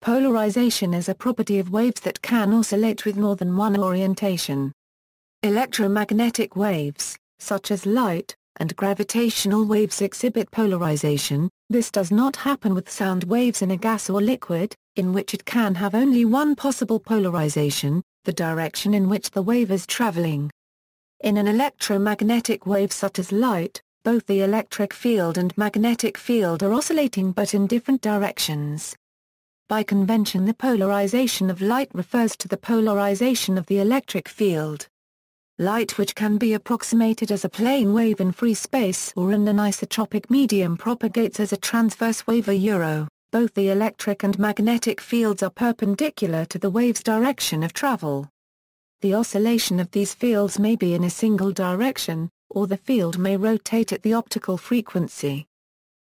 Polarization is a property of waves that can oscillate with more than one orientation. Electromagnetic waves, such as light, and gravitational waves exhibit polarization. This does not happen with sound waves in a gas or liquid, in which it can have only one possible polarization, the direction in which the wave is traveling. In an electromagnetic wave such as light, both the electric field and magnetic field are oscillating but in different directions. By convention, the polarization of light refers to the polarization of the electric field. Light, which can be approximated as a plane wave in free space or in an isotropic medium, propagates as a transverse wave. Both the electric and magnetic fields are perpendicular to the wave's direction of travel. The oscillation of these fields may be in a single direction, or the field may rotate at the optical frequency.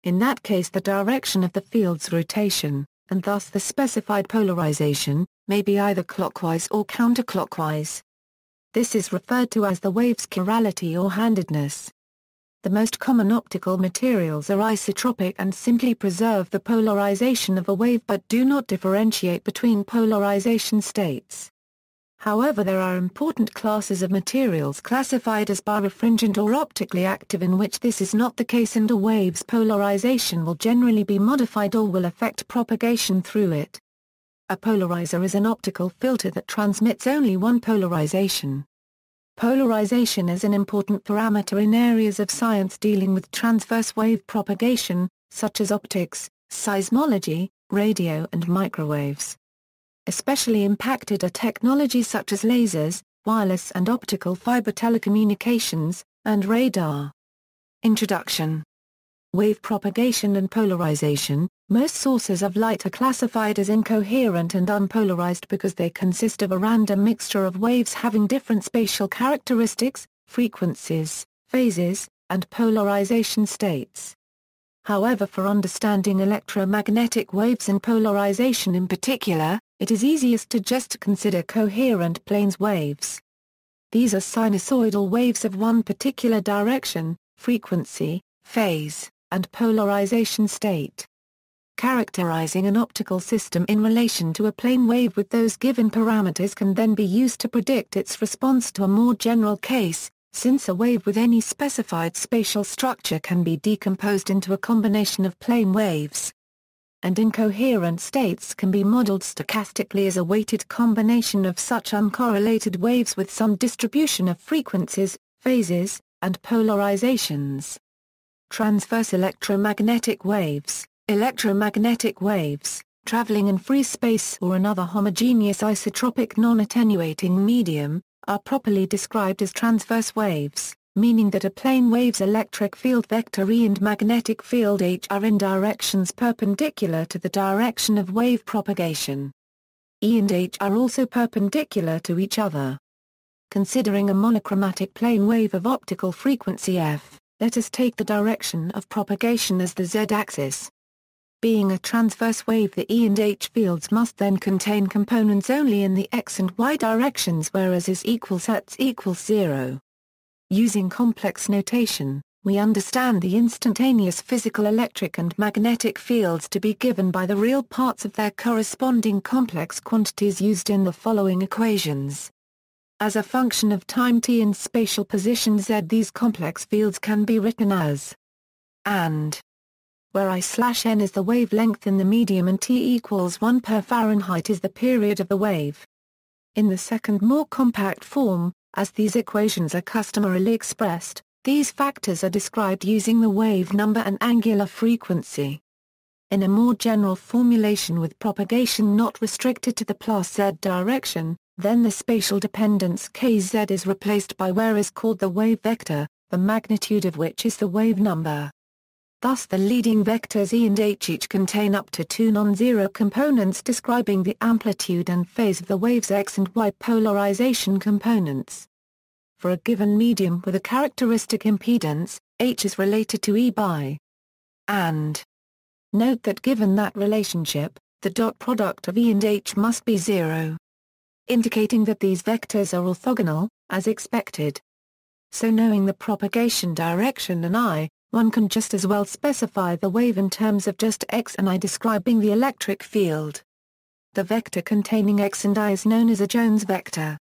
In that case, the direction of the field's rotation, and thus the specified polarization, may be either clockwise or counterclockwise. This is referred to as the wave's chirality or handedness. The most common optical materials are isotropic and simply preserve the polarization of a wave but do not differentiate between polarization states. However, there are important classes of materials classified as birefringent or optically active in which this is not the case, and a wave's polarization will generally be modified or will affect propagation through it. A polarizer is an optical filter that transmits only one polarization. Polarization is an important parameter in areas of science dealing with transverse wave propagation, such as optics, seismology, radio and microwaves. Especially impacted are technologies such as lasers, wireless and optical fiber telecommunications, and radar. Introduction. Wave propagation and polarization. Most sources of light are classified as incoherent and unpolarized because they consist of a random mixture of waves having different spatial characteristics, frequencies, phases, and polarization states. However, for understanding electromagnetic waves and polarization in particular, it is easiest to just consider coherent planes waves. These are sinusoidal waves of one particular direction, frequency, phase, and polarization state. Characterizing an optical system in relation to a plane wave with those given parameters can then be used to predict its response to a more general case, since a wave with any specified spatial structure can be decomposed into a combination of plane waves. And incoherent states can be modeled stochastically as a weighted combination of such uncorrelated waves with some distribution of frequencies, phases, and polarizations. Transverse electromagnetic waves. Electromagnetic waves, traveling in free space or another homogeneous isotropic non-attenuating medium, are properly described as transverse waves, meaning that a plane wave's electric field vector E and magnetic field H are in directions perpendicular to the direction of wave propagation. E and H are also perpendicular to each other. Considering a monochromatic plane wave of optical frequency f, let us take the direction of propagation as the z-axis. Being a transverse wave, the E and H fields must then contain components only in the x and y directions, whereas is equals x equals 0. Using complex notation, we understand the instantaneous physical electric and magnetic fields to be given by the real parts of their corresponding complex quantities used in the following equations. As a function of time t and spatial position z, these complex fields can be written as and, where I/n is the wavelength in the medium and T equals 1 per Fahrenheit is the period of the wave. In the second more compact form, as these equations are customarily expressed, these factors are described using the wave number and angular frequency. In a more general formulation with propagation not restricted to the plus z direction, then the spatial dependence kz is replaced by where is called the wave vector, the magnitude of which is the wave number. Thus the leading vectors E and H each contain up to two non-zero components describing the amplitude and phase of the wave's x and y polarization components. For a given medium with a characteristic impedance, H is related to E by and. Note that given that relationship, the dot product of E and H must be 0. Indicating that these vectors are orthogonal, as expected. So knowing the propagation direction and I, one can just as well specify the wave in terms of just x and I describing the electric field. the vector containing x and I is known as a Jones vector.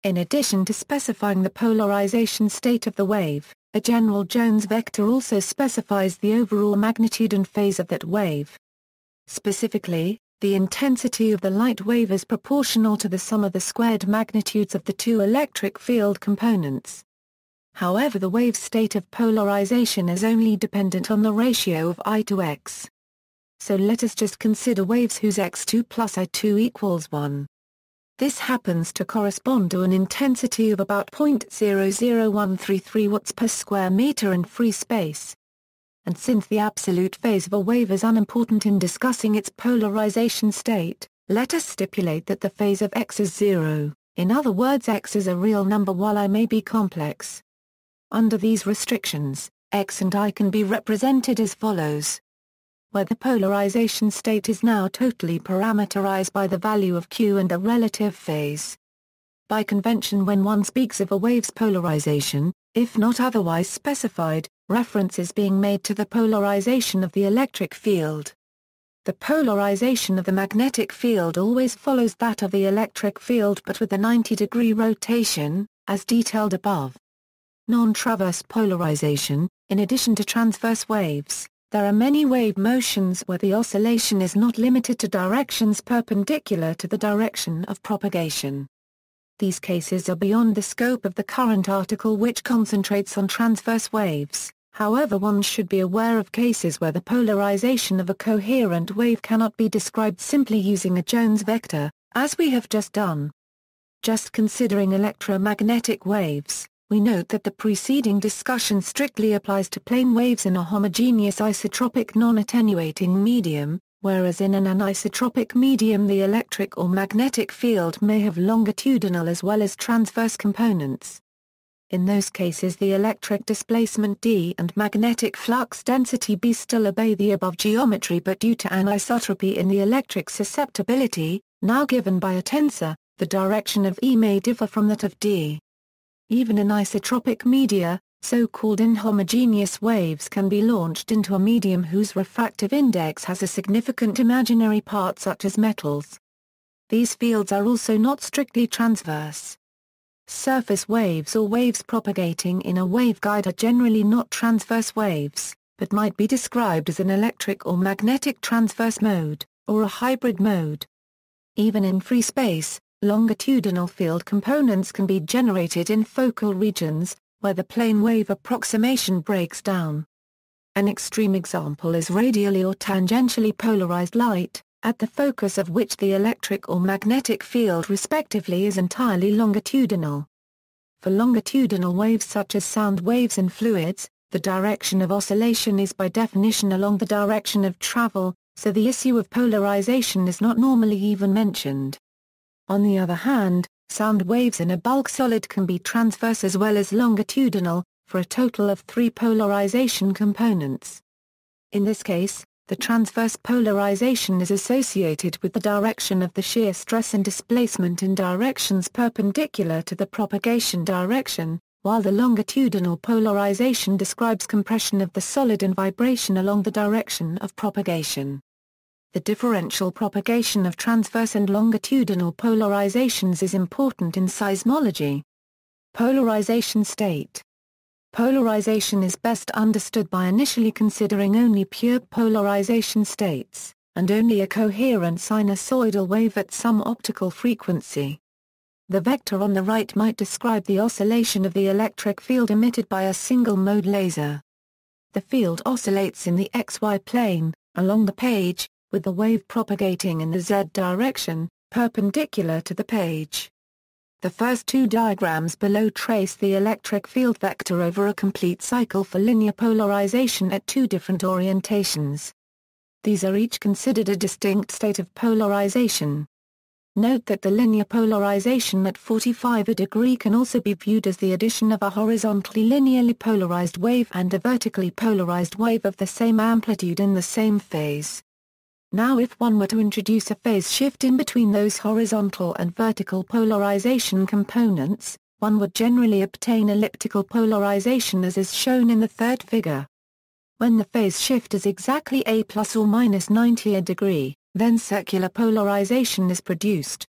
In addition to specifying the polarization state of the wave, a general Jones vector also specifies the overall magnitude and phase of that wave. Specifically, the intensity of the light wave is proportional to the sum of the squared magnitudes of the two electric field components. However, the wave state of polarization is only dependent on the ratio of I to x. So let us just consider waves whose x2 plus I2 equals 1. This happens to correspond to an intensity of about 0.00133 watts per square meter in free space. And since the absolute phase of a wave is unimportant in discussing its polarization state, let us stipulate that the phase of x is 0, in other words x is a real number while I may be complex. Under these restrictions, x and I can be represented as follows. Where the polarization state is now totally parameterized by the value of q and a relative phase. By convention, when one speaks of a wave's polarization, if not otherwise specified, reference is being made to the polarization of the electric field. The polarization of the magnetic field always follows that of the electric field but with a 90-degree rotation, as detailed above. Non-traverse polarization. In addition to transverse waves, there are many wave motions where the oscillation is not limited to directions perpendicular to the direction of propagation. These cases are beyond the scope of the current article, which concentrates on transverse waves. However, one should be aware of cases where the polarization of a coherent wave cannot be described simply using a Jones vector, as we have just done. Just considering electromagnetic waves, we note that the preceding discussion strictly applies to plane waves in a homogeneous isotropic non-attenuating medium, whereas in an anisotropic medium the electric or magnetic field may have longitudinal as well as transverse components. In those cases the electric displacement d and magnetic flux density b still obey the above geometry, but due to anisotropy in the electric susceptibility, now given by a tensor, the direction of E may differ from that of d. Even in isotropic media, so-called inhomogeneous waves can be launched into a medium whose refractive index has a significant imaginary part such as metals. These fields are also not strictly transverse. Surface waves or waves propagating in a waveguide are generally not transverse waves, but might be described as an electric or magnetic transverse mode, or a hybrid mode. Even in free space, longitudinal field components can be generated in focal regions, where the plane wave approximation breaks down. An extreme example is radially or tangentially polarized light, at the focus of which the electric or magnetic field respectively is entirely longitudinal. For longitudinal waves such as sound waves in fluids, the direction of oscillation is by definition along the direction of travel, so the issue of polarization is not normally even mentioned. On the other hand, sound waves in a bulk solid can be transverse as well as longitudinal, for a total of 3 polarization components. In this case, the transverse polarization is associated with the direction of the shear stress and displacement in directions perpendicular to the propagation direction, while the longitudinal polarization describes compression of the solid and vibration along the direction of propagation. The differential propagation of transverse and longitudinal polarizations is important in seismology. Polarization state. Polarization is best understood by initially considering only pure polarization states, and only a coherent sinusoidal wave at some optical frequency. The vector on the right might describe the oscillation of the electric field emitted by a single-mode laser. The field oscillates in the xy plane, along the page, with the wave propagating in the z direction, perpendicular to the page. The first 2 diagrams below trace the electric field vector over a complete cycle for linear polarization at 2 different orientations. These are each considered a distinct state of polarization. Note that the linear polarization at 45 degree can also be viewed as the addition of a horizontally linearly polarized wave and a vertically polarized wave of the same amplitude in the same phase. Now if one were to introduce a phase shift in between those horizontal and vertical polarization components, one would generally obtain elliptical polarization as is shown in the third figure. When the phase shift is exactly a plus or minus 90 degree, Then circular polarization is produced.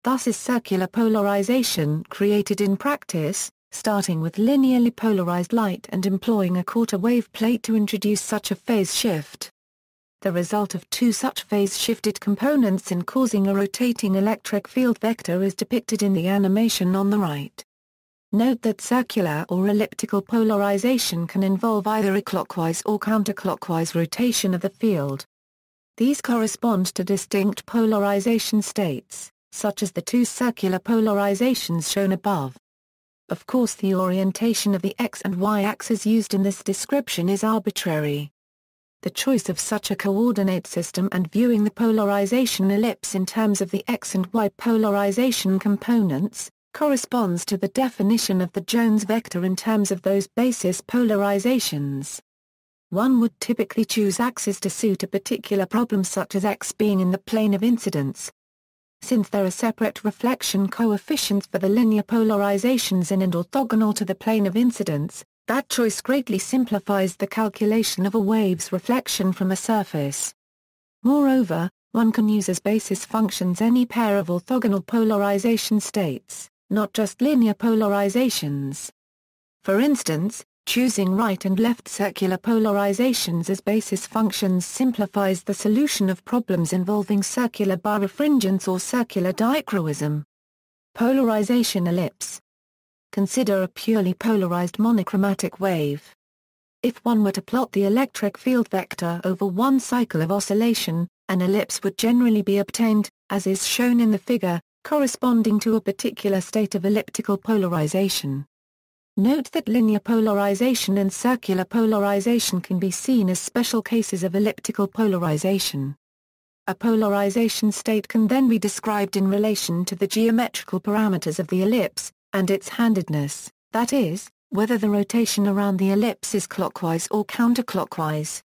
Thus is circular polarization created in practice, starting with linearly polarized light and employing a quarter wave plate to introduce such a phase shift. The result of two such phase-shifted components in causing a rotating electric field vector is depicted in the animation on the right. Note that circular or elliptical polarization can involve either a clockwise or counterclockwise rotation of the field. These correspond to distinct polarization states, such as the two circular polarizations shown above. Of course, the orientation of the x and y axes used in this description is arbitrary. The choice of such a coordinate system and viewing the polarization ellipse in terms of the x and y polarization components, corresponds to the definition of the Jones vector in terms of those basis polarizations. One would typically choose axes to suit a particular problem, such as x being in the plane of incidence. Since there are separate reflection coefficients for the linear polarizations in and orthogonal to the plane of incidence, that choice greatly simplifies the calculation of a wave's reflection from a surface. Moreover, one can use as basis functions any pair of orthogonal polarization states, not just linear polarizations. For instance, choosing right and left circular polarizations as basis functions simplifies the solution of problems involving circular birefringence or circular dichroism. Polarization ellipse. Consider a purely polarized monochromatic wave. If one were to plot the electric field vector over one cycle of oscillation, an ellipse would generally be obtained, as is shown in the figure, corresponding to a particular state of elliptical polarization. Note that linear polarization and circular polarization can be seen as special cases of elliptical polarization. A polarization state can then be described in relation to the geometrical parameters of the ellipse, and its handedness, that is, whether the rotation around the ellipse is clockwise or counterclockwise.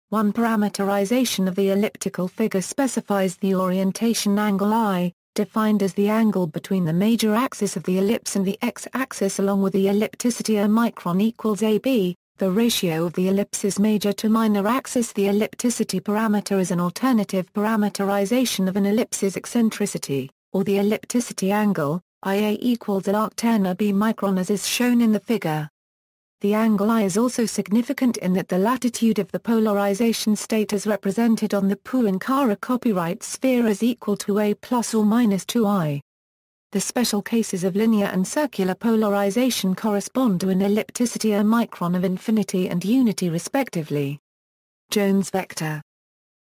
One parameterization of the elliptical figure specifies the orientation angle I, defined as the angle between the major axis of the ellipse and the x-axis along with the ellipticity omicron equals AB, the ratio of the ellipse's major to minor axis. The ellipticity parameter is an alternative parameterization of an ellipse's eccentricity, or the ellipticity angle, IA equals arctan B micron as is shown in the figure. The angle I is also significant in that the latitude of the polarization state as represented on the Poincaré copyright sphere is equal to A plus or minus 2I. The special cases of linear and circular polarization correspond to an ellipticity omicron of infinity and unity respectively. Jones vector.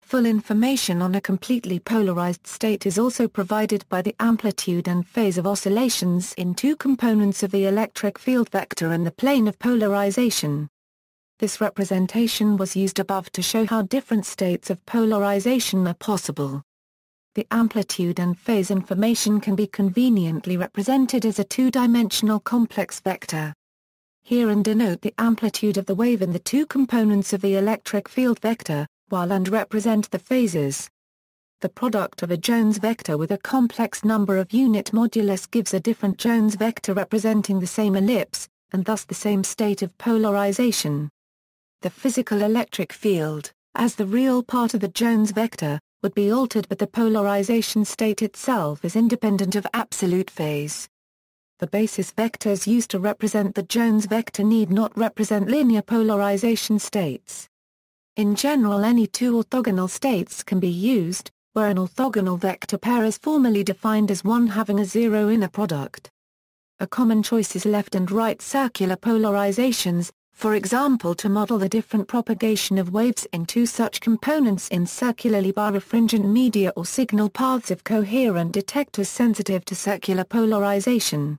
Full information on a completely polarized state is also provided by the amplitude and phase of oscillations in two components of the electric field vector and the plane of polarization. This representation was used above to show how different states of polarization are possible. The amplitude and phase information can be conveniently represented as a two-dimensional complex vector. Herein denote the amplitude of the wave in the two components of the electric field vector, while and represent the phases. The product of a Jones vector with a complex number of unit modulus gives a different Jones vector representing the same ellipse, and thus the same state of polarization. The physical electric field, as the real part of the Jones vector, would be altered, but the polarization state itself is independent of absolute phase. The basis vectors used to represent the Jones vector need not represent linear polarization states. In general, any two orthogonal states can be used, where an orthogonal vector pair is formally defined as one having a zero inner product. A common choice is left and right circular polarizations, for example to model the different propagation of waves in two such components in circularly birefringent media or signal paths of coherent detectors sensitive to circular polarization.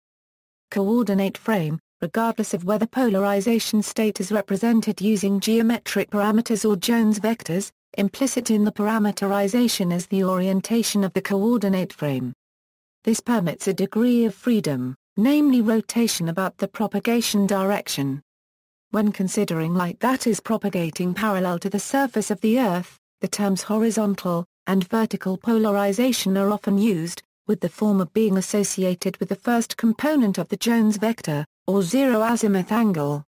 Coordinate frame. Regardless of whether polarization state is represented using geometric parameters or Jones vectors, implicit in the parameterization is the orientation of the coordinate frame. This permits a degree of freedom, namely rotation about the propagation direction. When considering light that is propagating parallel to the surface of the Earth, the terms horizontal and vertical polarization are often used, with the former being associated with the first component of the Jones vector, or zero azimuth angle.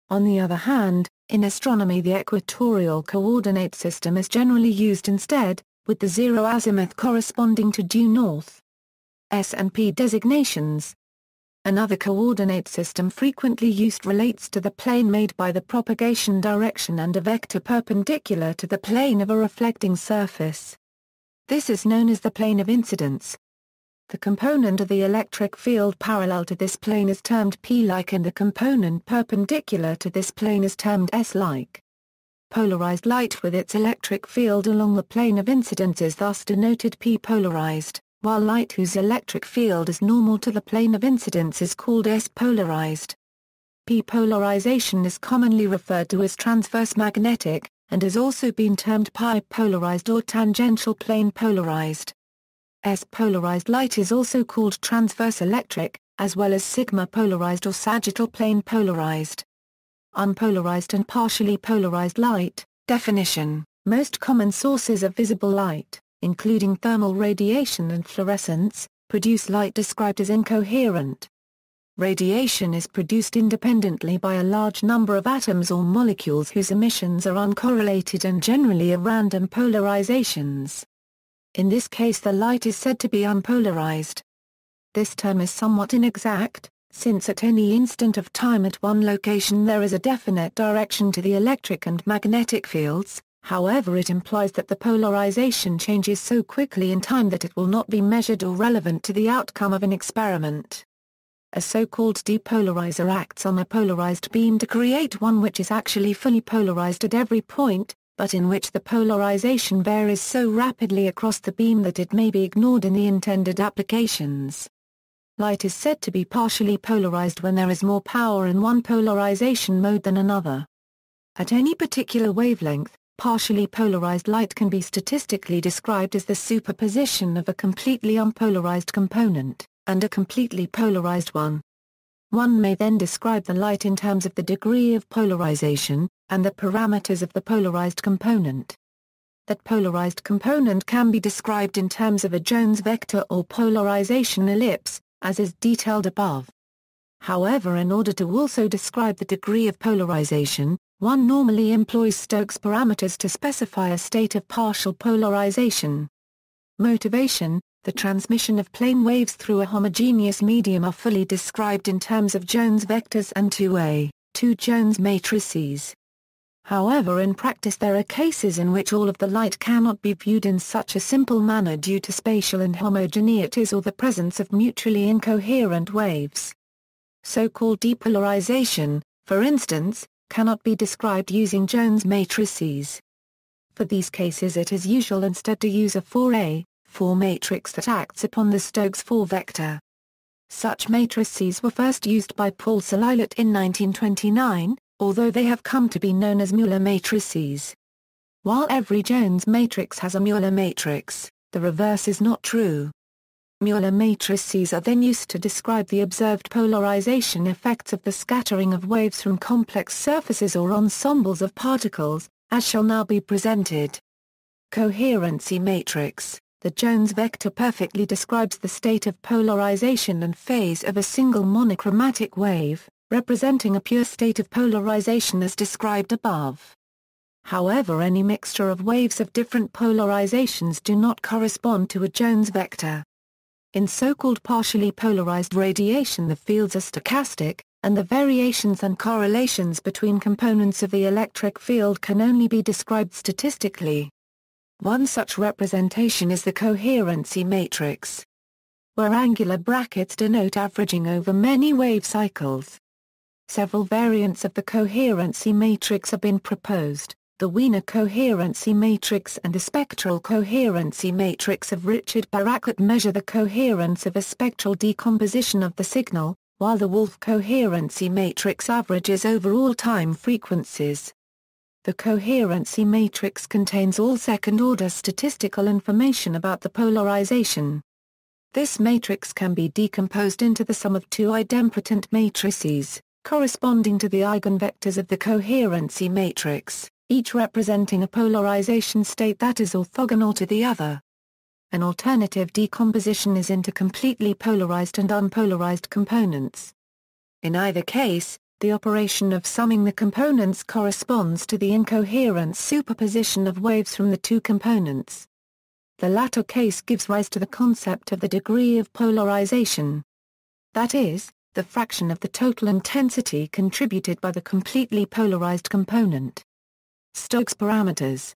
On the other hand, in astronomy the equatorial coordinate system is generally used instead, with the zero azimuth corresponding to due north. S and P designations. Another coordinate system frequently used relates to the plane made by the propagation direction and a vector perpendicular to the plane of a reflecting surface. This is known as the plane of incidence. The component of the electric field parallel to this plane is termed P-like and the component perpendicular to this plane is termed S-like. Polarized light with its electric field along the plane of incidence is thus denoted P-polarized, while light whose electric field is normal to the plane of incidence is called S-polarized. P-polarization is commonly referred to as transverse magnetic, and has also been termed pi-polarized or tangential plane polarized. S-polarized light is also called transverse electric, as well as sigma-polarized or sagittal plane polarized. Unpolarized and partially polarized light. Definition: most common sources of visible light, including thermal radiation and fluorescence, produce light described as incoherent. Radiation is produced independently by a large number of atoms or molecules whose emissions are uncorrelated and generally of random polarizations. In this case the light is said to be unpolarized. This term is somewhat inexact, since at any instant of time at one location there is a definite direction to the electric and magnetic fields, however it implies that the polarization changes so quickly in time that it will not be measured or relevant to the outcome of an experiment. A so-called depolarizer acts on a polarized beam to create one which is actually fully polarized at every point, but in which the polarization varies so rapidly across the beam that it may be ignored in the intended applications. Light is said to be partially polarized when there is more power in one polarization mode than another. At any particular wavelength, partially polarized light can be statistically described as the superposition of a completely unpolarized component and a completely polarized one. One may then describe the light in terms of the degree of polarization, and the parameters of the polarized component. That polarized component can be described in terms of a Jones vector or polarization ellipse, as is detailed above. However, in order to also describe the degree of polarization, one normally employs Stokes parameters to specify a state of partial polarization. Motivation: the transmission of plane waves through a homogeneous medium are fully described in terms of Jones vectors and 2 Jones matrices. However, in practice there are cases in which all of the light cannot be viewed in such a simple manner due to spatial inhomogeneities or the presence of mutually incoherent waves. So-called depolarization, for instance, cannot be described using Jones matrices. For these cases it is usual instead to use a 4 matrix that acts upon the Stokes 4 vector. Such matrices were first used by Paul Salilat in 1929, although they have come to be known as Mueller matrices. While every Jones matrix has a Mueller matrix, the reverse is not true. Mueller matrices are then used to describe the observed polarization effects of the scattering of waves from complex surfaces or ensembles of particles, as shall now be presented. Coherency matrix: the Jones vector perfectly describes the state of polarization and phase of a single monochromatic wave, representing a pure state of polarization as described above. However, any mixture of waves of different polarizations do not correspond to a Jones vector. In so-called partially polarized radiation the fields are stochastic, and the variations and correlations between components of the electric field can only be described statistically. One such representation is the coherency matrix, where angular brackets denote averaging over many wave cycles. Several variants of the coherency matrix have been proposed, the Wiener coherency matrix and the spectral coherency matrix of Richard Barakat measure the coherence of a spectral decomposition of the signal, while the Wolf coherency matrix averages over all time frequencies. The coherency matrix contains all second-order statistical information about the polarization. This matrix can be decomposed into the sum of two idempotent matrices, corresponding to the eigenvectors of the coherency matrix, each representing a polarization state that is orthogonal to the other. An alternative decomposition is into completely polarized and unpolarized components. In either case, the operation of summing the components corresponds to the incoherent superposition of waves from the two components. The latter case gives rise to the concept of the degree of polarization. That is, the fraction of the total intensity contributed by the completely polarized component. Stokes parameters.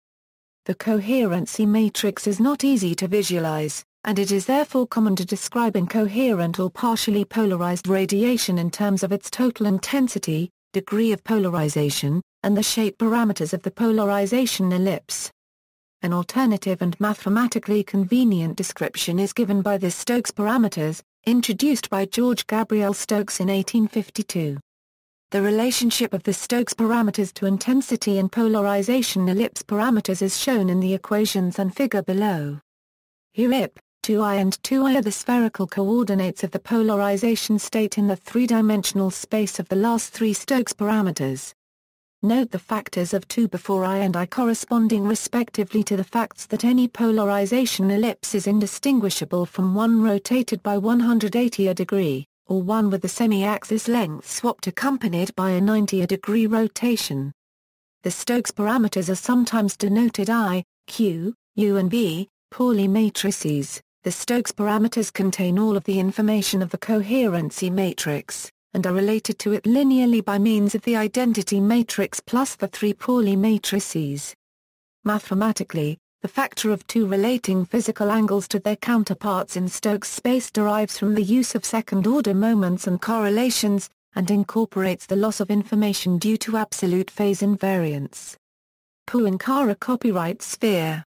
The coherency matrix is not easy to visualize, and it is therefore common to describe incoherent or partially polarized radiation in terms of its total intensity, degree of polarization, and the shape parameters of the polarization ellipse. An alternative and mathematically convenient description is given by the Stokes parameters, introduced by George Gabriel Stokes in 1852. The relationship of the Stokes parameters to intensity and polarization ellipse parameters is shown in the equations and figure below. Here IP, 2I and 2I are the spherical coordinates of the polarization state in the three-dimensional space of the last three Stokes parameters. Note the factors of 2 before I and I corresponding respectively to the facts that any polarization ellipse is indistinguishable from one rotated by 180 a degree, or one with the semi-axis length swapped accompanied by a 90-degree rotation. The Stokes parameters are sometimes denoted I, Q, U and V, Pauli matrices. The Stokes parameters contain all of the information of the coherency matrix, and are related to it linearly by means of the identity matrix plus the three Pauli matrices. Mathematically, the factor of two relating physical angles to their counterparts in Stokes space derives from the use of second-order moments and correlations, and incorporates the loss of information due to absolute phase invariance. Poincare copyright sphere.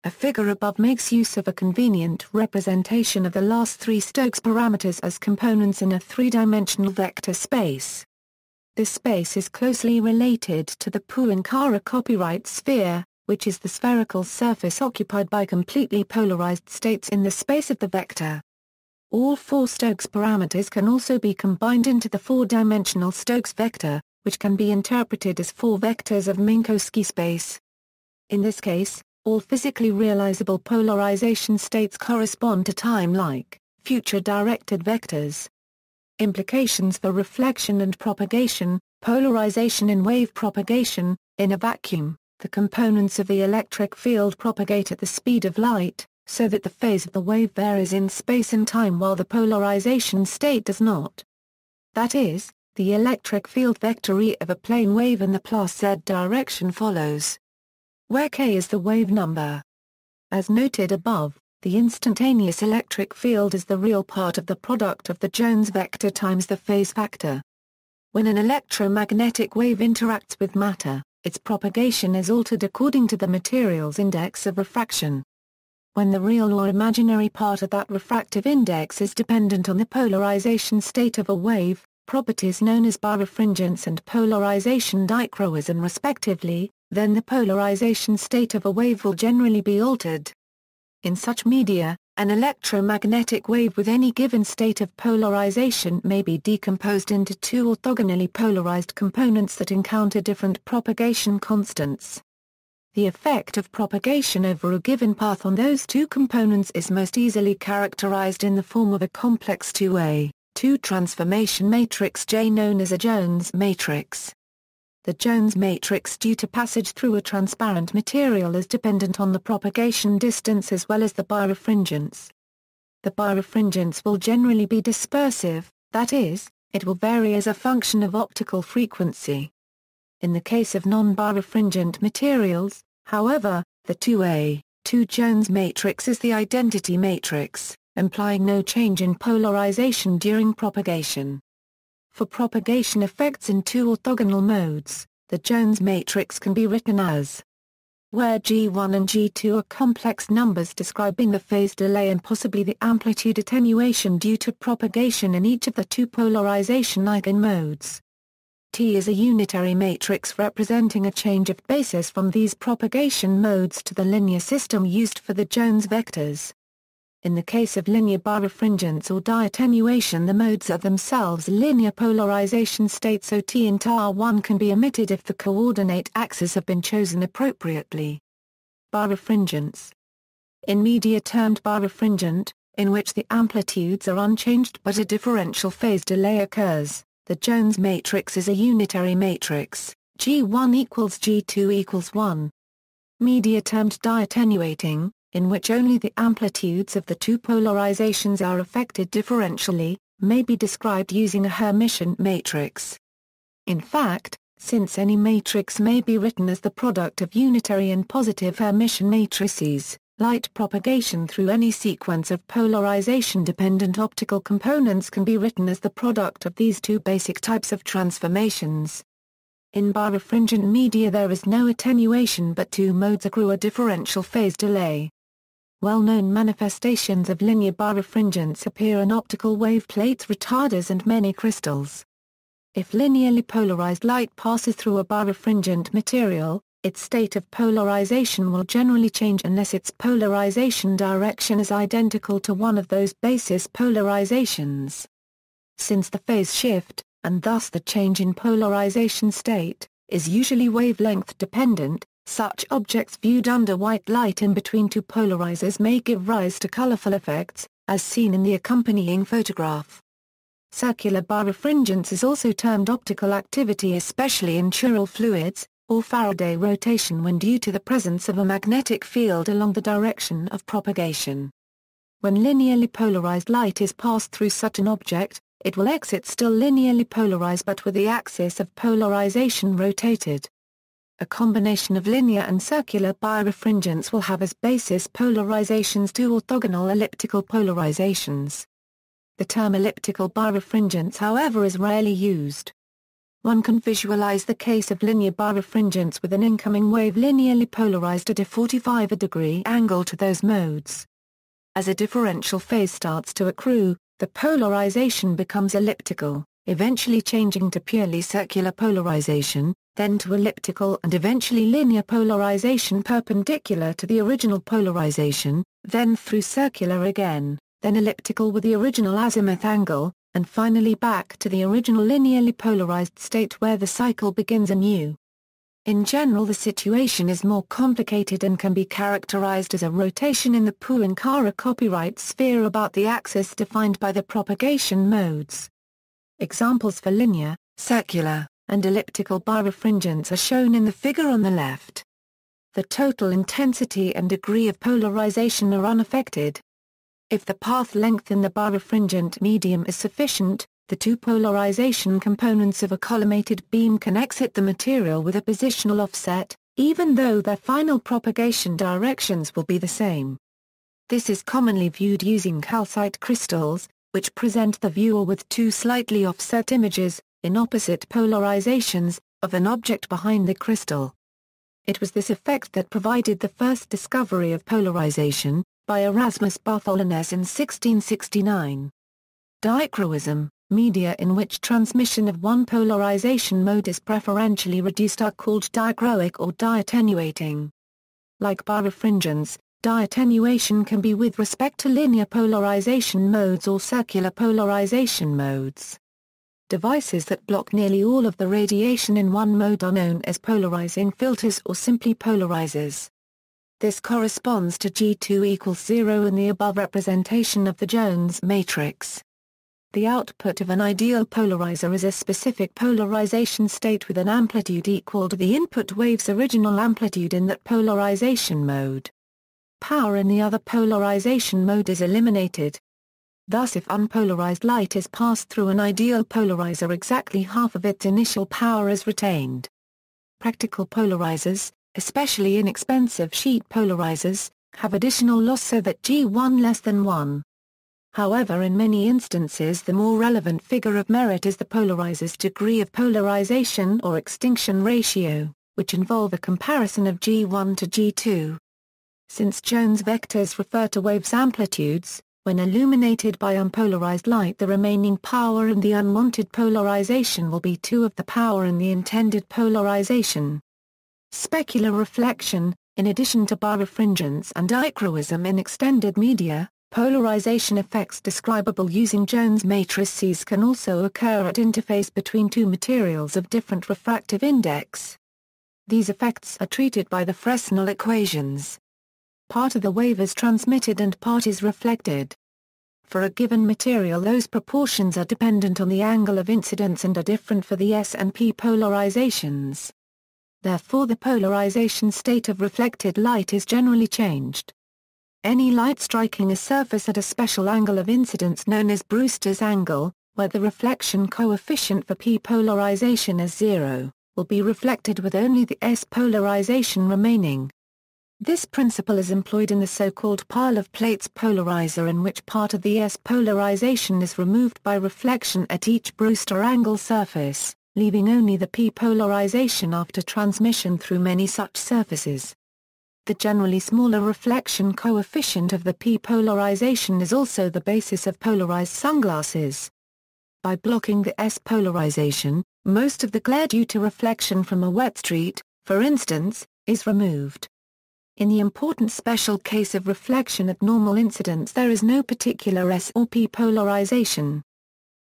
A figure above makes use of a convenient representation of the last three Stokes parameters as components in a three-dimensional vector space. This space is closely related to the Poincare copyright sphere, which is the spherical surface occupied by completely polarized states in the space of the vector. All four Stokes parameters can also be combined into the four-dimensional Stokes vector, which can be interpreted as four vectors of Minkowski space. In this case, all physically realizable polarization states correspond to time-like, future-directed vectors. Implications for reflection and propagation. Polarization in wave propagation. In a vacuum, the components of the electric field propagate at the speed of light, so that the phase of the wave varies in space and time while the polarization state does not. That is, the electric field vector E of a plane wave in the plus z direction follows, where k is the wave number. As noted above, the instantaneous electric field is the real part of the product of the Jones vector times the phase factor. When an electromagnetic wave interacts with matter, its propagation is altered according to the material's index of refraction. When the real or imaginary part of that refractive index is dependent on the polarization state of a wave, properties known as birefringence and polarization dichroism respectively, then the polarization state of a wave will generally be altered. In such media, an electromagnetic wave with any given state of polarization may be decomposed into two orthogonally polarized components that encounter different propagation constants. The effect of propagation over a given path on those two components is most easily characterized in the form of a complex 2A, two-transformation matrix J known as a Jones matrix. The Jones matrix due to passage through a transparent material is dependent on the propagation distance as well as the birefringence. The birefringence will generally be dispersive, that is, it will vary as a function of optical frequency. In the case of non-birefringent materials, however, the 2A, 2 Jones matrix is the identity matrix, implying no change in polarization during propagation. For propagation effects in two orthogonal modes, the Jones matrix can be written as where G1 and G2 are complex numbers describing the phase delay and possibly the amplitude attenuation due to propagation in each of the two polarization eigenmodes. T is a unitary matrix representing a change of basis from these propagation modes to the linear system used for the Jones vectors. In the case of linear birefringence or di-attenuation, the modes are themselves linear polarization states, so T and TAR1 can be omitted if the coordinate axes have been chosen appropriately. Birefringence. In media termed birefringent, in which the amplitudes are unchanged but a differential phase delay occurs, the Jones matrix is a unitary matrix, G1 equals G2 equals 1. Media termed di-attenuating, in which only the amplitudes of the two polarizations are affected differentially, may be described using a Hermitian matrix. In fact, since any matrix may be written as the product of unitary and positive Hermitian matrices, light propagation through any sequence of polarization-dependent optical components can be written as the product of these two basic types of transformations. In birefringent media there is no attenuation but two modes accrue a differential phase delay. Well-known manifestations of linear birefringence appear in optical wave plates, retarders and many crystals. If linearly polarized light passes through a birefringent material, its state of polarization will generally change unless its polarization direction is identical to one of those basis polarizations. Since the phase shift, and thus the change in polarization state, is usually wavelength dependent, such objects viewed under white light in between two polarizers may give rise to colorful effects, as seen in the accompanying photograph. Circular birefringence is also termed optical activity, especially in chiral fluids, or Faraday rotation, when due to the presence of a magnetic field along the direction of propagation. When linearly polarized light is passed through such an object, it will exit still linearly polarized but with the axis of polarization rotated. A combination of linear and circular birefringence will have as basis polarizations two orthogonal elliptical polarizations. The term elliptical birefringence, however, is rarely used. One can visualize the case of linear birefringence with an incoming wave linearly polarized at a 45-degree angle to those modes. As a differential phase starts to accrue, the polarization becomes elliptical, eventually changing to purely circular polarization, then to elliptical and eventually linear polarization perpendicular to the original polarization, then through circular again, then elliptical with the original azimuth angle, and finally back to the original linearly polarized state where the cycle begins anew. In general, the situation is more complicated and can be characterized as a rotation in the Poincare copyright sphere about the axis defined by the propagation modes. Examples for linear, circular, and elliptical birefringence are shown in the figure on the left. The total intensity and degree of polarization are unaffected. If the path length in the birefringent medium is sufficient, the two polarization components of a collimated beam can exit the material with a positional offset, even though their final propagation directions will be the same. This is commonly viewed using calcite crystals, which present the viewer with two slightly offset images, in opposite polarizations, of an object behind the crystal. It was this effect that provided the first discovery of polarization, by Erasmus Bartholomæus in 1669. Dichroism, media in which transmission of one polarization mode is preferentially reduced are called dichroic or diattenuating. Like birefringence, diattenuation can be with respect to linear polarization modes or circular polarization modes. Devices that block nearly all of the radiation in one mode are known as polarizing filters or simply polarizers. This corresponds to G2 equals 0 in the above representation of the Jones matrix. The output of an ideal polarizer is a specific polarization state with an amplitude equal to the input wave's original amplitude in that polarization mode. Power in the other polarization mode is eliminated. Thus, if unpolarized light is passed through an ideal polarizer, exactly half of its initial power is retained. Practical polarizers, especially inexpensive sheet polarizers, have additional loss so that G1 less than 1. However, in many instances the more relevant figure of merit is the polarizer's degree of polarization or extinction ratio, which involve a comparison of G1 to G2. Since Jones vectors refer to waves' amplitudes, when illuminated by unpolarized light the remaining power in the unwanted polarization will be 2 of the power in the intended polarization. Specular reflection, in addition to birefringence and dichroism in extended media, polarization effects describable using Jones matrices can also occur at interface between two materials of different refractive index. These effects are treated by the Fresnel equations. Part of the wave is transmitted and part is reflected. For a given material, those proportions are dependent on the angle of incidence and are different for the S and P polarizations. Therefore, the polarization state of reflected light is generally changed. Any light striking a surface at a special angle of incidence known as Brewster's angle, where the reflection coefficient for P polarization is 0, will be reflected with only the S polarization remaining. This principle is employed in the so-called pile of plates polarizer, in which part of the S polarization is removed by reflection at each Brewster angle surface, leaving only the P polarization after transmission through many such surfaces. The generally smaller reflection coefficient of the P polarization is also the basis of polarized sunglasses. By blocking the S polarization, most of the glare due to reflection from a wet street, for instance, is removed. In the important special case of reflection at normal incidence, there is no particular S or P polarization.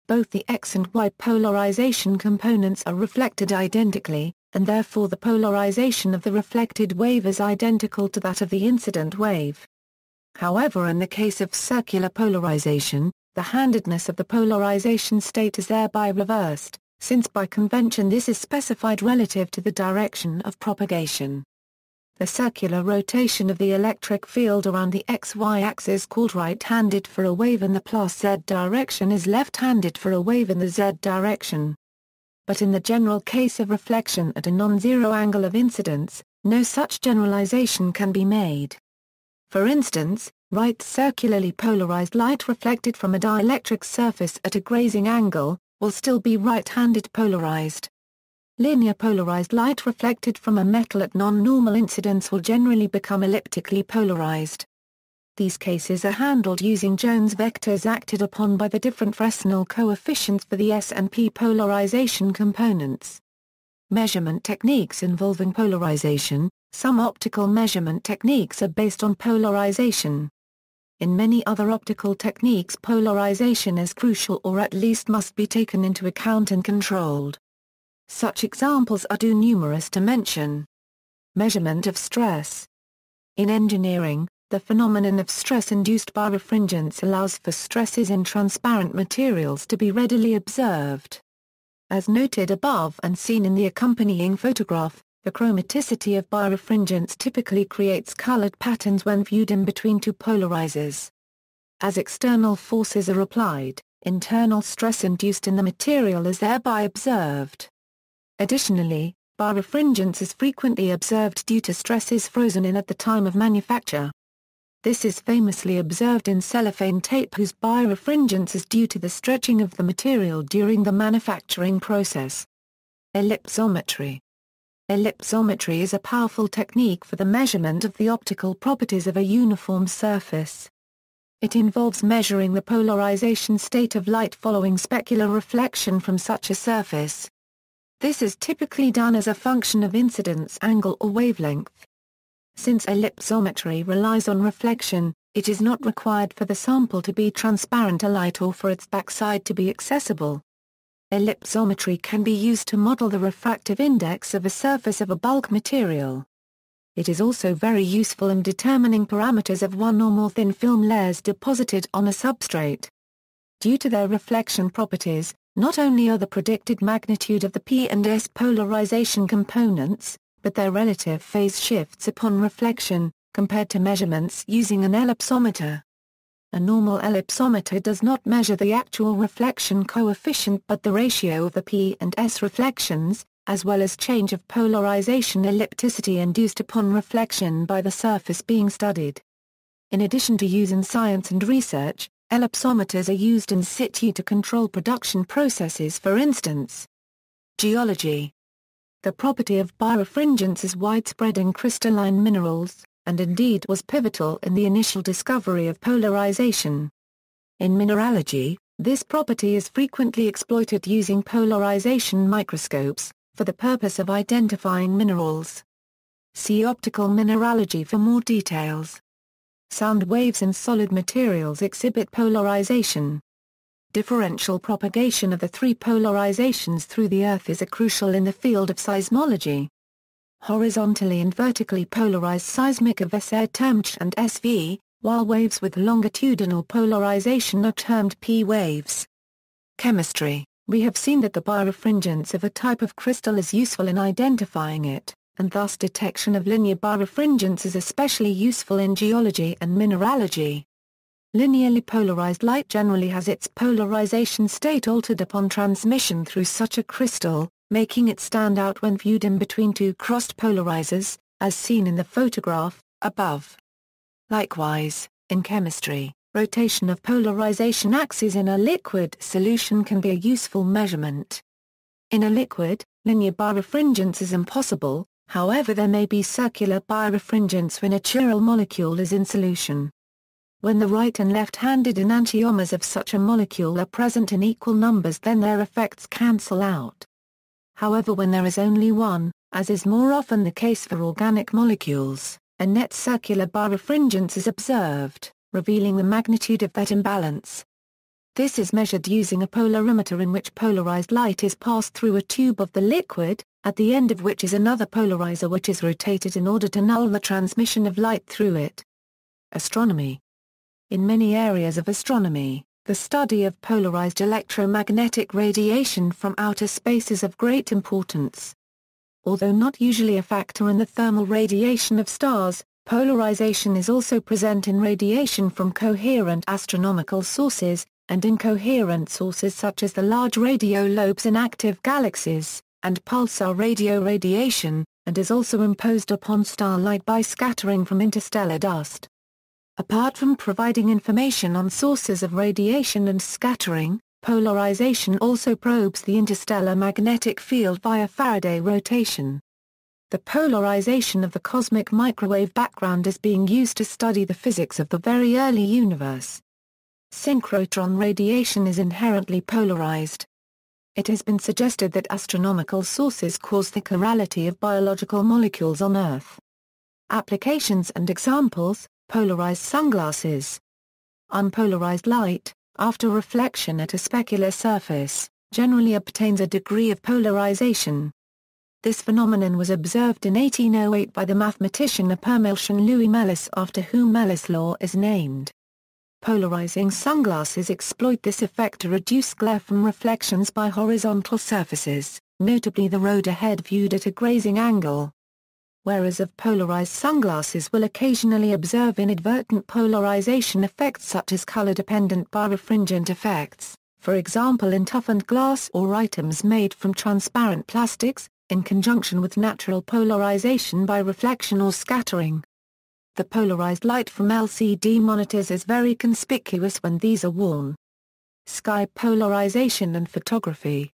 Both the X and Y polarization components are reflected identically, and therefore the polarization of the reflected wave is identical to that of the incident wave. However, in the case of circular polarization, the handedness of the polarization state is thereby reversed, since by convention this is specified relative to the direction of propagation. The circular rotation of the electric field around the XY axis, called right-handed for a wave in the plus Z direction, is left-handed for a wave in the Z direction. But in the general case of reflection at a non-zero angle of incidence, no such generalization can be made. For instance, right circularly polarized light reflected from a dielectric surface at a grazing angle, will still be right-handed polarized. Linear polarized light reflected from a metal at non-normal incidence will generally become elliptically polarized. These cases are handled using Jones vectors acted upon by the different Fresnel coefficients for the S and P polarization components. Measurement techniques involving polarization. Some optical measurement techniques are based on polarization. In many other optical techniques, polarization is crucial, or at least must be taken into account and controlled. Such examples are too numerous to mention. Measurement of stress. In engineering, the phenomenon of stress induced by birefringence allows for stresses in transparent materials to be readily observed. As noted above and seen in the accompanying photograph, the chromaticity of birefringence typically creates colored patterns when viewed in between two polarizers. As external forces are applied, internal stress induced in the material is thereby observed. Additionally, birefringence is frequently observed due to stresses frozen in at the time of manufacture. This is famously observed in cellophane tape, whose birefringence is due to the stretching of the material during the manufacturing process. Ellipsometry. Ellipsometry is a powerful technique for the measurement of the optical properties of a uniform surface. It involves measuring the polarization state of light following specular reflection from such a surface. This is typically done as a function of incidence angle or wavelength. Since ellipsometry relies on reflection, it is not required for the sample to be transparent to light or for its backside to be accessible. Ellipsometry can be used to model the refractive index of a surface of a bulk material. It is also very useful in determining parameters of one or more thin film layers deposited on a substrate. Due to their reflection properties, not only are the predicted magnitude of the P and S polarization components, but their relative phase shifts upon reflection, compared to measurements using an ellipsometer. A normal ellipsometer does not measure the actual reflection coefficient but the ratio of the P and S reflections, as well as change of polarization ellipticity induced upon reflection by the surface being studied. In addition to use in science and research, ellipsometers are used in situ to control production processes, for instance. Geology. The property of birefringence is widespread in crystalline minerals, and indeed was pivotal in the initial discovery of polarization. In mineralogy, this property is frequently exploited using polarization microscopes, for the purpose of identifying minerals. See optical mineralogy for more details. Sound waves in solid materials exhibit polarization. Differential propagation of the three polarizations through the Earth is crucial in the field of seismology. Horizontally and vertically polarized seismic events are termed Ch and SV, while waves with longitudinal polarization are termed P waves. Chemistry. We have seen that the birefringence of a type of crystal is useful in identifying it, and thus detection of linear birefringence is especially useful in geology and mineralogy. Linearly polarized light generally has its polarization state altered upon transmission through such a crystal, making it stand out when viewed in between two crossed polarizers, as seen in the photograph above. Likewise, in chemistry, rotation of polarization axes in a liquid solution can be a useful measurement. In a liquid, linear birefringence is impossible, however there may be circular birefringence when a chiral molecule is in solution. When the right and left-handed enantiomers of such a molecule are present in equal numbers, then their effects cancel out. However, when there is only one, as is more often the case for organic molecules, a net circular birefringence is observed, revealing the magnitude of that imbalance. This is measured using a polarimeter in which polarized light is passed through a tube of the liquid, at the end of which is another polarizer which is rotated in order to null the transmission of light through it. Astronomy. In many areas of astronomy, the study of polarized electromagnetic radiation from outer space is of great importance. Although not usually a factor in the thermal radiation of stars, polarization is also present in radiation from coherent astronomical sources, and incoherent sources such as the large radio lobes in active galaxies, and pulsar radio radiation, and is also imposed upon starlight by scattering from interstellar dust. Apart from providing information on sources of radiation and scattering, polarization also probes the interstellar magnetic field via Faraday rotation. The polarization of the cosmic microwave background is being used to study the physics of the very early universe. Synchrotron radiation is inherently polarized. It has been suggested that astronomical sources cause the chirality of biological molecules on Earth. Applications and examples: polarized sunglasses. Unpolarized light, after reflection at a specular surface, generally obtains a degree of polarization. This phenomenon was observed in 1808 by the mathematician Epermilchen Louis Melis, after whom Melis' law is named. Polarizing sunglasses exploit this effect to reduce glare from reflections by horizontal surfaces, notably the road ahead viewed at a grazing angle. Wearers of polarized sunglasses will occasionally observe inadvertent polarization effects such as color-dependent birefringent effects, for example in toughened glass or items made from transparent plastics, in conjunction with natural polarization by reflection or scattering. The polarized light from LCD monitors is very conspicuous when these are worn. Sky polarization and photography.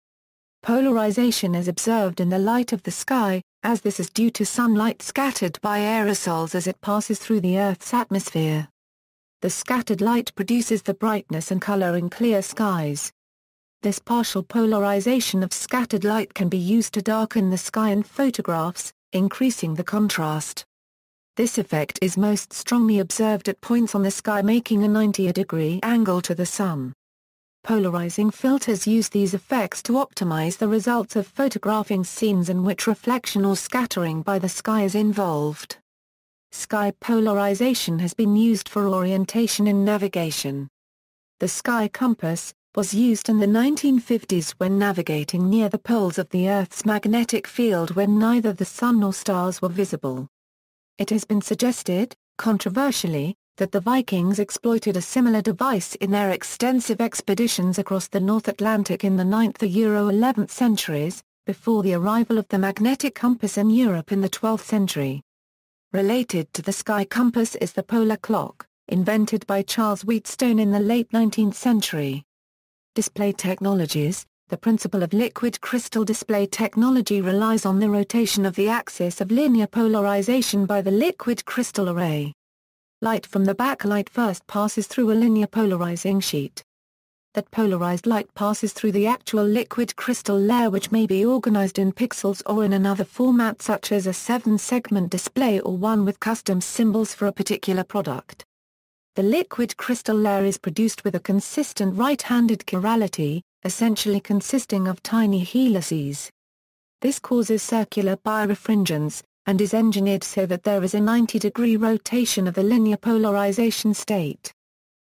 Polarization is observed in the light of the sky, as this is due to sunlight scattered by aerosols as it passes through the Earth's atmosphere. The scattered light produces the brightness and color in clear skies. This partial polarization of scattered light can be used to darken the sky in photographs, increasing the contrast. This effect is most strongly observed at points on the sky making a 90-degree angle to the Sun. Polarizing filters use these effects to optimize the results of photographing scenes in which reflection or scattering by the sky is involved. Sky polarization has been used for orientation in navigation. The sky compass was used in the 1950s when navigating near the poles of the Earth's magnetic field when neither the Sun nor stars were visible. It has been suggested, controversially, that the Vikings exploited a similar device in their extensive expeditions across the North Atlantic in the 9th–11th centuries, before the arrival of the magnetic compass in Europe in the 12th century. Related to the sky compass is the polar clock, invented by Charles Wheatstone in the late 19th century. Display technologies. The principle of liquid crystal display technology relies on the rotation of the axis of linear polarization by the liquid crystal array. Light from the backlight first passes through a linear polarizing sheet. That polarized light passes through the actual liquid crystal layer, which may be organized in pixels or in another format such as a 7-segment display or one with custom symbols for a particular product. The liquid crystal layer is produced with a consistent right-handed chirality, essentially consisting of tiny helices. This causes circular birefringence, and is engineered so that there is a 90-degree rotation of the linear polarization state.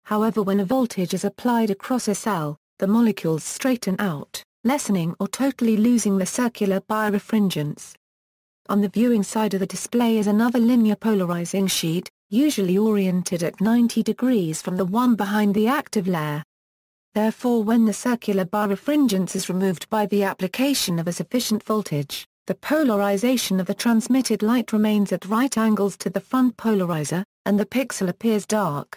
However, when a voltage is applied across a cell, the molecules straighten out, lessening or totally losing the circular birefringence. On the viewing side of the display is another linear polarizing sheet, usually oriented at 90 degrees from the one behind the active layer. Therefore, when the circular birefringence is removed by the application of a sufficient voltage, the polarization of the transmitted light remains at right angles to the front polarizer, and the pixel appears dark.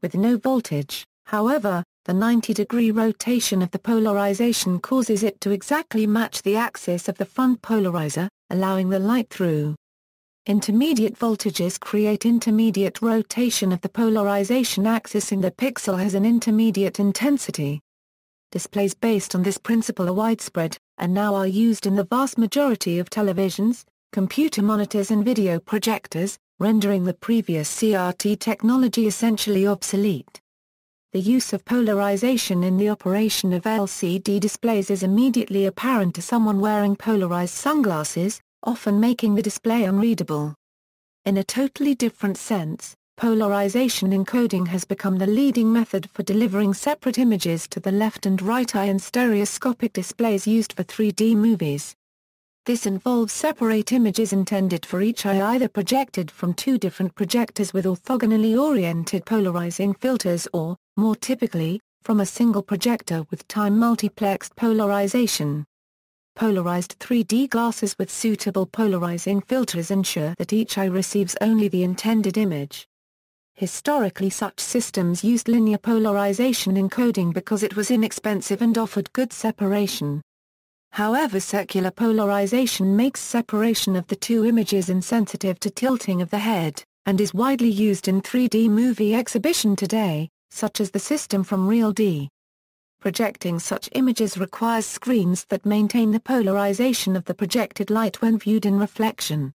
With no voltage, however, the 90-degree rotation of the polarization causes it to exactly match the axis of the front polarizer, allowing the light through. Intermediate voltages create intermediate rotation of the polarization axis, and the pixel has an intermediate intensity. Displays based on this principle are widespread, and now are used in the vast majority of televisions, computer monitors and video projectors, rendering the previous CRT technology essentially obsolete. The use of polarization in the operation of LCD displays is immediately apparent to someone wearing polarized sunglasses, often making the display unreadable. In a totally different sense, polarization encoding has become the leading method for delivering separate images to the left and right eye in stereoscopic displays used for 3D movies. This involves separate images intended for each eye, either projected from two different projectors with orthogonally oriented polarizing filters or, more typically, from a single projector with time-multiplexed polarization. Polarized 3D glasses with suitable polarizing filters ensure that each eye receives only the intended image. Historically, such systems used linear polarization encoding because it was inexpensive and offered good separation. However, circular polarization makes separation of the two images insensitive to tilting of the head, and is widely used in 3D movie exhibition today, such as the system from Real D. Projecting such images requires screens that maintain the polarization of the projected light when viewed in reflection.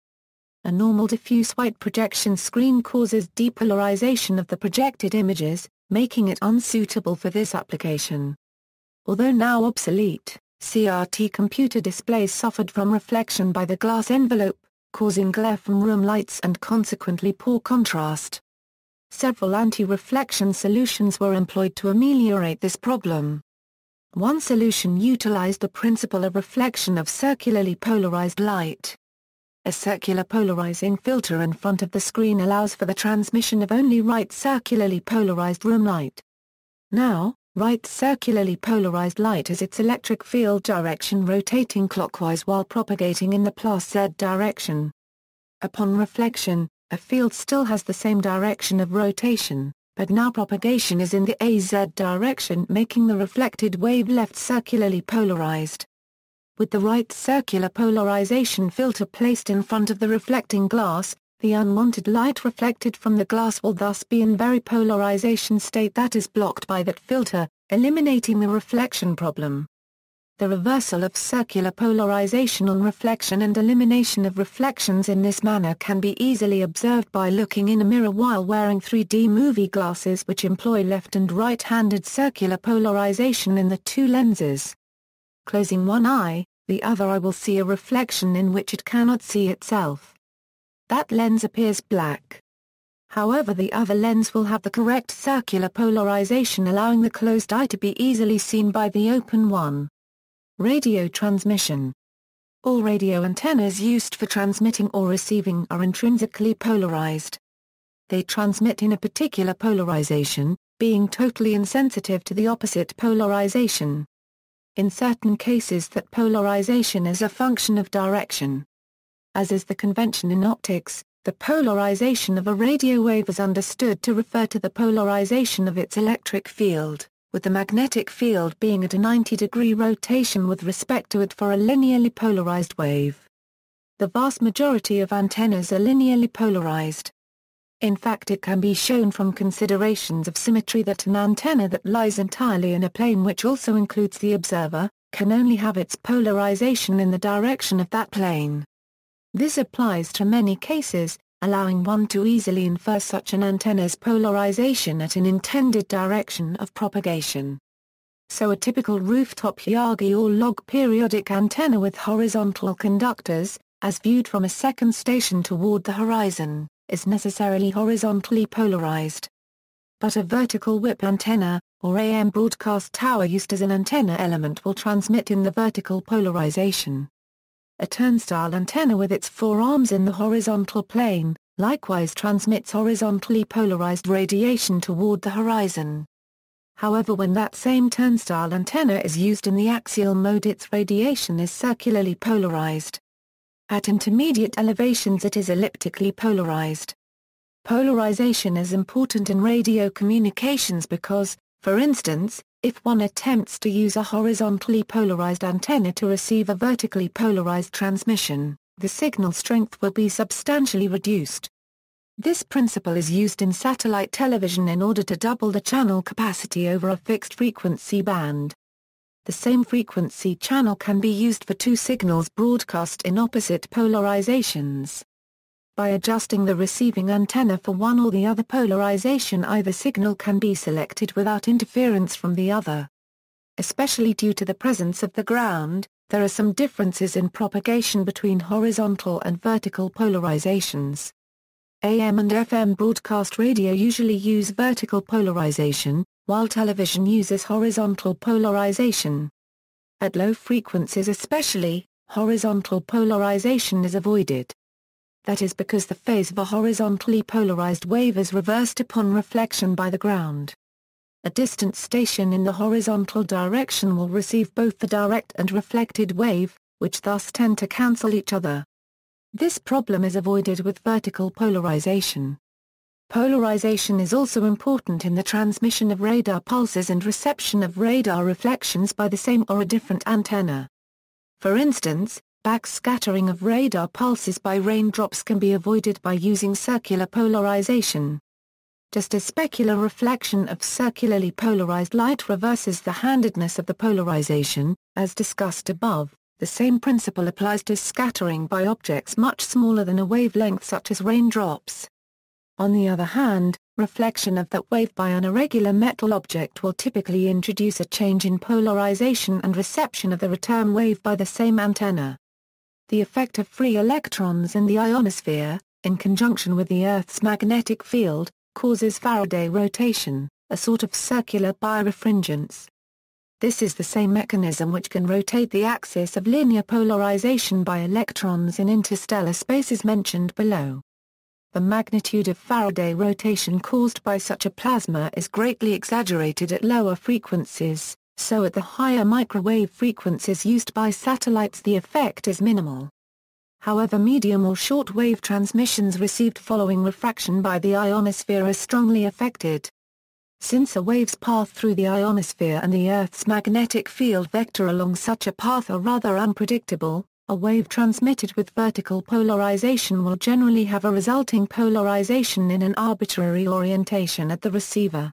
A normal diffuse white projection screen causes depolarization of the projected images, making it unsuitable for this application. Although now obsolete, CRT computer displays suffered from reflection by the glass envelope, causing glare from room lights and consequently poor contrast. Several anti-reflection solutions were employed to ameliorate this problem. One solution utilized the principle of reflection of circularly polarized light. A circular polarizing filter in front of the screen allows for the transmission of only right circularly polarized room light. Now, right circularly polarized light has its electric field direction rotating clockwise while propagating in the +z direction. Upon reflection, a field still has the same direction of rotation, but now propagation is in the AZ direction, making the reflected wave left circularly polarized. With the right circular polarization filter placed in front of the reflecting glass, the unwanted light reflected from the glass will thus be in very polarization state that is blocked by that filter, eliminating the reflection problem. The reversal of circular polarization on reflection and elimination of reflections in this manner can be easily observed by looking in a mirror while wearing 3D movie glasses, which employ left and right-handed circular polarization in the two lenses. Closing one eye, the other eye will see a reflection in which it cannot see itself. That lens appears black. However, the other lens will have the correct circular polarization, allowing the closed eye to be easily seen by the open one. Radio transmission. All radio antennas used for transmitting or receiving are intrinsically polarized. They transmit in a particular polarization, being totally insensitive to the opposite polarization. In certain cases, that polarization is a function of direction. As is the convention in optics, the polarization of a radio wave is understood to refer to the polarization of its electric field, with the magnetic field being at a 90-degree rotation with respect to it for a linearly polarized wave. The vast majority of antennas are linearly polarized. In fact, it can be shown from considerations of symmetry that an antenna that lies entirely in a plane which also includes the observer, can only have its polarization in the direction of that plane. This applies to many cases, allowing one to easily infer such an antenna's polarization at an intended direction of propagation. So a typical rooftop Yagi or log periodic antenna with horizontal conductors, as viewed from a second station toward the horizon, is necessarily horizontally polarized. But a vertical whip antenna, or AM broadcast tower used as an antenna element, will transmit in the vertical polarization. a turnstile antenna with its four arms in the horizontal plane, likewise transmits horizontally polarized radiation toward the horizon. However, when that same turnstile antenna is used in the axial mode, its radiation is circularly polarized. At intermediate elevations it is elliptically polarized. Polarization is important in radio communications because, for instance, if one attempts to use a horizontally polarized antenna to receive a vertically polarized transmission, the signal strength will be substantially reduced. This principle is used in satellite television in order to double the channel capacity over a fixed frequency band. The same frequency channel can be used for two signals broadcast in opposite polarizations. By adjusting the receiving antenna for one or the other polarization, either signal can be selected without interference from the other. Especially due to the presence of the ground, there are some differences in propagation between horizontal and vertical polarizations. AM and FM broadcast radio usually use vertical polarization, while television uses horizontal polarization. At low frequencies especially, horizontal polarization is avoided. That is because the phase of a horizontally polarized wave is reversed upon reflection by the ground. A distant station in the horizontal direction will receive both the direct and reflected wave, which thus tend to cancel each other. This problem is avoided with vertical polarization. Polarization is also important in the transmission of radar pulses and reception of radar reflections by the same or a different antenna. For instance, backscattering of radar pulses by raindrops can be avoided by using circular polarization. Just as specular reflection of circularly polarized light reverses the handedness of the polarization, as discussed above, the same principle applies to scattering by objects much smaller than a wavelength such as raindrops. On the other hand, reflection of that wave by an irregular metal object will typically introduce a change in polarization and reception of the return wave by the same antenna. The effect of free electrons in the ionosphere, in conjunction with the Earth's magnetic field, causes Faraday rotation, a sort of circular birefringence. This is the same mechanism which can rotate the axis of linear polarization by electrons in interstellar space as mentioned below. The magnitude of Faraday rotation caused by such a plasma is greatly exaggerated at lower frequencies, so at the higher microwave frequencies used by satellites the effect is minimal. However, medium or short-wave transmissions received following refraction by the ionosphere are strongly affected. Since a wave's path through the ionosphere and the Earth's magnetic field vector along such a path are rather unpredictable, a wave transmitted with vertical polarization will generally have a resulting polarization in an arbitrary orientation at the receiver.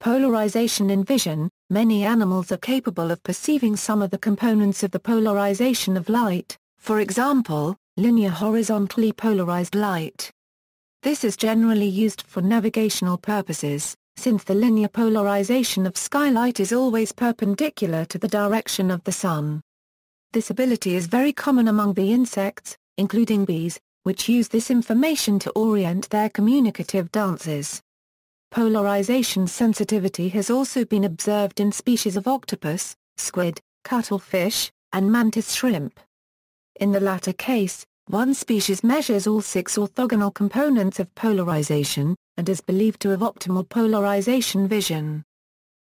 Polarization in vision. Many animals are capable of perceiving some of the components of the polarization of light, for example, linear horizontally polarized light. This is generally used for navigational purposes, since the linear polarization of skylight is always perpendicular to the direction of the sun. This ability is very common among the insects, including bees, which use this information to orient their communicative dances. Polarization sensitivity has also been observed in species of octopus, squid, cuttlefish, and mantis shrimp. In the latter case, one species measures all 6 orthogonal components of polarization, and is believed to have optimal polarization vision.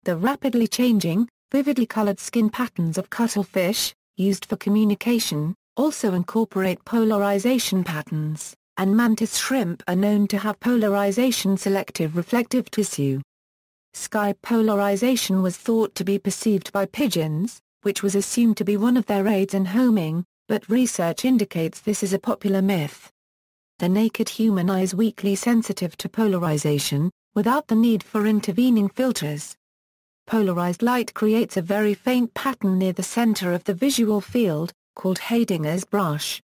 The rapidly changing, vividly colored skin patterns of cuttlefish, used for communication, also incorporate polarization patterns, and mantis shrimp are known to have polarization-selective reflective tissue. Sky polarization was thought to be perceived by pigeons, which was assumed to be one of their aids in homing, but research indicates this is a popular myth. The naked human eye is weakly sensitive to polarization, without the need for intervening filters. Polarized light creates a very faint pattern near the center of the visual field, called Heidinger's brush.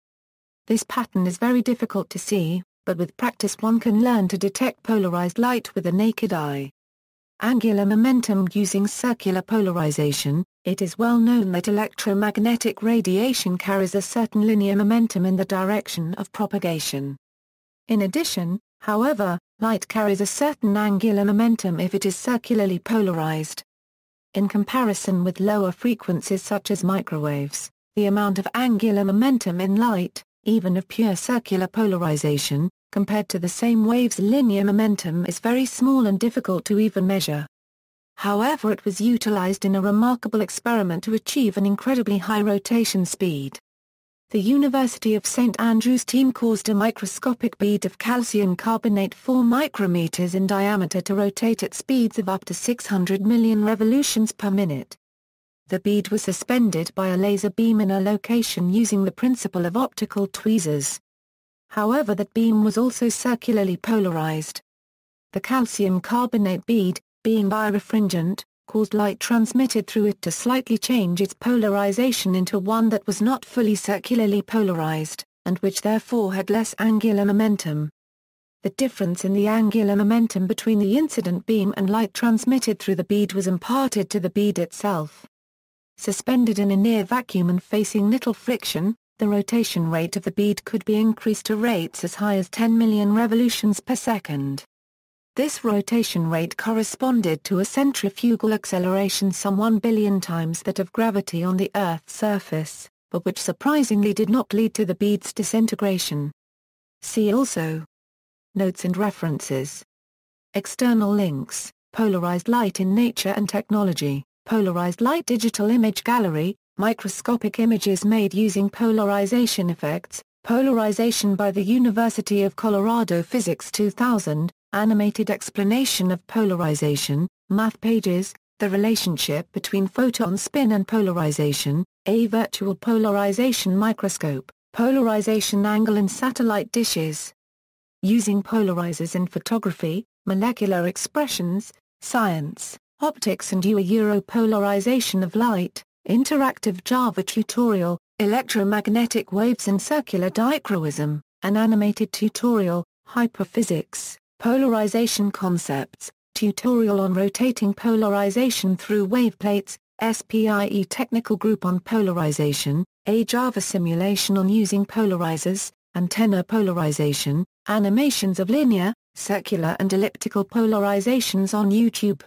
This pattern is very difficult to see, but with practice one can learn to detect polarized light with the naked eye. Angular momentum. Using circular polarization, it is well known that electromagnetic radiation carries a certain linear momentum in the direction of propagation. In addition, however, light carries a certain angular momentum if it is circularly polarized. In comparison with lower frequencies such as microwaves, The amount of angular momentum in light, even of pure circular polarization, compared to the same wave's linear momentum is very small and difficult to even measure. However, it was utilized in a remarkable experiment to achieve an incredibly high rotation speed. The University of St. Andrews team caused a microscopic bead of calcium carbonate 4 micrometers in diameter to rotate at speeds of up to 600 million revolutions per minute. The bead was suspended by a laser beam in a location using the principle of optical tweezers. However, that beam was also circularly polarized. The calcium carbonate bead, being birefringent, caused light transmitted through it to slightly change its polarization into one that was not fully circularly polarized, and which therefore had less angular momentum. The difference in the angular momentum between the incident beam and light transmitted through the bead was imparted to the bead itself. Suspended in a near vacuum and facing little friction, the rotation rate of the bead could be increased to rates as high as 10 million revolutions per second. This rotation rate corresponded to a centrifugal acceleration some 1 billion times that of gravity on the Earth's surface, but which surprisingly did not lead to the bead's disintegration. See also: Notes and references. External links: Polarized light in nature and technology, Polarized light digital image gallery, microscopic images made using polarization effects, Polarization by the University of Colorado Physics 2000, animated explanation of polarization, Math Pages, the relationship between photon spin and polarization, a virtual polarization microscope, polarization angle in satellite dishes. Using polarizers in photography, molecular expressions, science, optics and Polarization of Light, interactive Java tutorial, Electromagnetic Waves and Circular Dichroism, an animated tutorial, Hyperphysics, Polarization Concepts, tutorial on rotating polarization through waveplates, SPIE Technical Group on Polarization, a Java simulation on using polarizers, antenna polarization, animations of linear, circular and elliptical polarizations on YouTube.